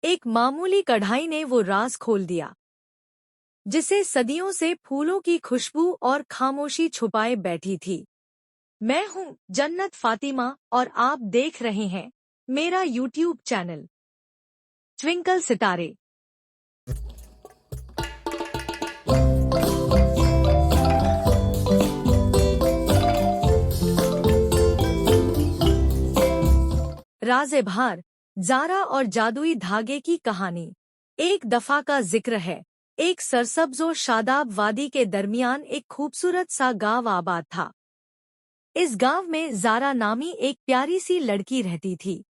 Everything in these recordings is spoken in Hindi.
एक मामूली कढ़ाई ने वो राज खोल दिया जिसे सदियों से फूलों की खुशबू और खामोशी छुपाए बैठी थी। मैं हूँ जन्नत फातिमा और आप देख रहे हैं मेरा यूट्यूब चैनल ट्विंकल सितारे। राज़-ए-बहार, ज़ारा और जादुई धागे की कहानी। एक दफा का जिक्र है। एक सरसब्ज और शादाब वादी के दरमियान एक खूबसूरत सा गांव आबाद था। इस गांव में ज़ारा नामी एक प्यारी सी लड़की रहती थी।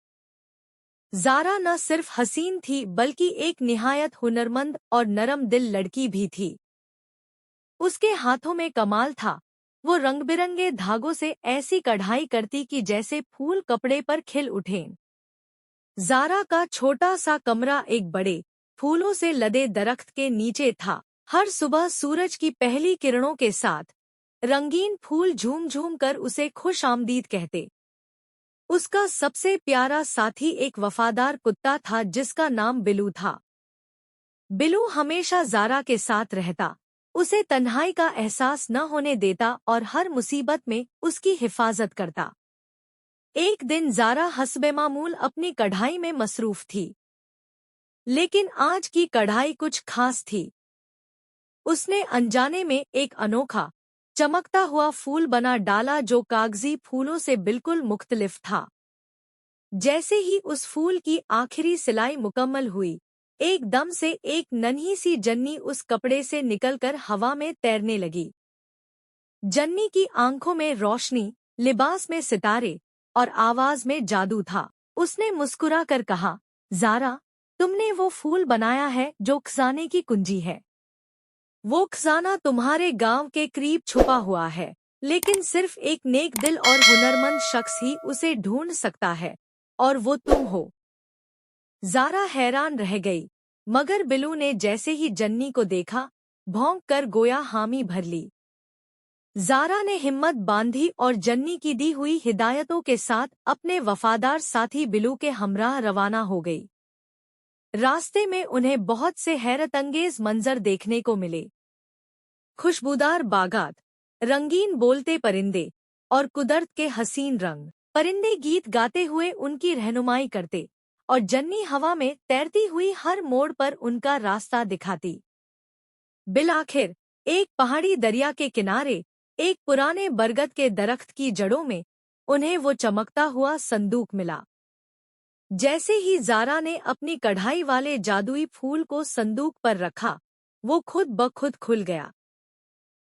ज़ारा न सिर्फ हसीन थी बल्कि एक निहायत हुनरमंद और नरम दिल लड़की भी थी। उसके हाथों में कमाल था। वो रंग-बिरंगे धागों से ऐसी कढ़ाई करती कि जैसे फूल कपड़े पर खिल उठें। ज़ारा का छोटा सा कमरा एक बड़े फूलों से लदे दरख्त के नीचे था। हर सुबह सूरज की पहली किरणों के साथ रंगीन फूल झूम-झूम कर उसे खुश आमदीद कहते। उसका सबसे प्यारा साथी एक वफादार कुत्ता था जिसका नाम बिलू था। बिलू हमेशा ज़ारा के साथ रहता, उसे तन्हाई का एहसास न होने देता और हर मुसीबत में उसकी हिफाजत करता। एक दिन ज़ारा हस्बे-मामूल अपनी कढ़ाई में मसरूफ थी। लेकिन आज की कढ़ाई कुछ खास थी। उसने अनजाने में एक अनोखा, चमकता हुआ फूल बना डाला जो कागजी फूलों से बिल्कुल मुख्तलिफ था। जैसे ही उस फूल की आखिरी सिलाई मुकम्मल हुई, एकदम से एक नन्ही सी जन्नी उस कपड़े से निकलकर हवा में तैरने लगी। जन्नी की आंखों में रोशनी, लिबास में सितारे और आवाज में जादू था। उसने मुस्कुरा कर कहा, ज़ारा, तुमने वो फूल बनाया है जो खजाने की कुंजी है। वो खजाना तुम्हारे गांव के करीब छुपा हुआ है, लेकिन सिर्फ एक नेक दिल और हुनरमंद शख्स ही उसे ढूंढ सकता है, और वो तुम हो। ज़ारा हैरान रह गई, मगर बिलू ने जैसे ही जन्नी को देखा, भौंक कर गोया हामी भर ली। ज़ारा ने हिम्मत बांधी और जन्नी की दी हुई हिदायतों के साथ अपने वफादार साथी बिलू के हमराह रवाना हो गई। रास्ते में उन्हें बहुत से हैरतअंगेज मंजर देखने को मिले। खुशबूदार बागात, रंगीन बोलते परिंदे और कुदरत के हसीन रंग। परिंदे गीत गाते हुए उनकी रहनुमाई करते और जन्नी हवा में तैरती हुई हर मोड़ पर उनका रास्ता दिखाती। बिलाखिर एक पहाड़ी दरिया के किनारे एक पुराने बरगद के दरख्त की जड़ों में उन्हें वो चमकता हुआ संदूक मिला। जैसे ही ज़ारा ने अपनी कढ़ाई वाले जादुई फूल को संदूक पर रखा, वो खुद ब खुद खुल गया।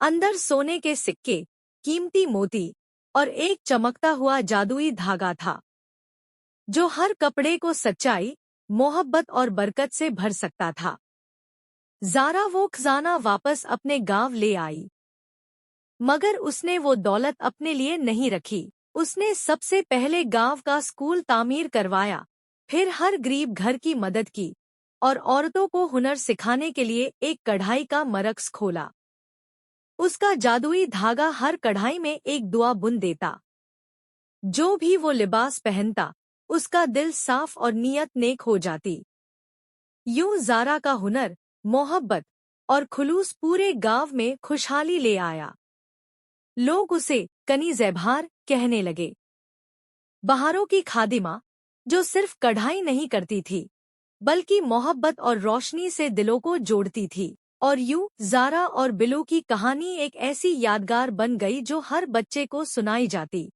अंदर सोने के सिक्के, कीमती मोती और एक चमकता हुआ जादुई धागा था, जो हर कपड़े को सच्चाई, मोहब्बत और बरकत से भर सकता था। ज़ारा वो खजाना वापस अपने गांव ले आई, मगर उसने वो दौलत अपने लिए नहीं रखी। उसने सबसे पहले गांव का स्कूल तामीर करवाया, फिर हर गरीब घर की मदद की और औरतों को हुनर सिखाने के लिए एक कढ़ाई का मरकज़ खोला। उसका जादुई धागा हर कढ़ाई में एक दुआ बुन देता। जो भी वो लिबास पहनता, उसका दिल साफ और नीयत नेक हो जाती। यूं ज़ारा का हुनर, मोहब्बत और खुलूस पूरे गांव में खुशहाली ले आया। लोग उसे कनीज़-ए-बहार कहने लगे। बहारों की खादिमा, जो सिर्फ कढ़ाई नहीं करती थी, बल्कि मोहब्बत और रोशनी से दिलों को जोड़ती थी। और यूं ज़ारा और बिलू की कहानी एक ऐसी यादगार बन गई जो हर बच्चे को सुनाई जाती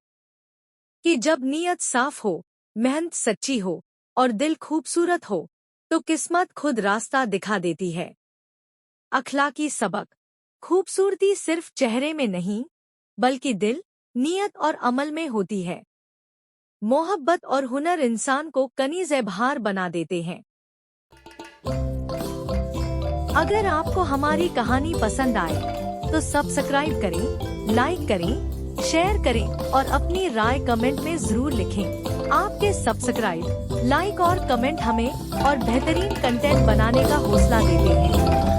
कि जब नीयत साफ हो, मेहनत सच्ची हो और दिल खूबसूरत हो, तो किस्मत खुद रास्ता दिखा देती है। अखलाकी सबक, खूबसूरती सिर्फ चेहरे में नहीं, बल्कि दिल, नीयत और अमल में होती है। मोहब्बत और हुनर इंसान को कनीज़-ए-बहार बना देते हैं। अगर आपको हमारी कहानी पसंद आए तो सब्सक्राइब करें, लाइक करें, शेयर करें और अपनी राय कमेंट में ज़रूर लिखें। आपके सब्सक्राइब, लाइक और कमेंट हमें और बेहतरीन कंटेंट बनाने का हौसला देते हैं।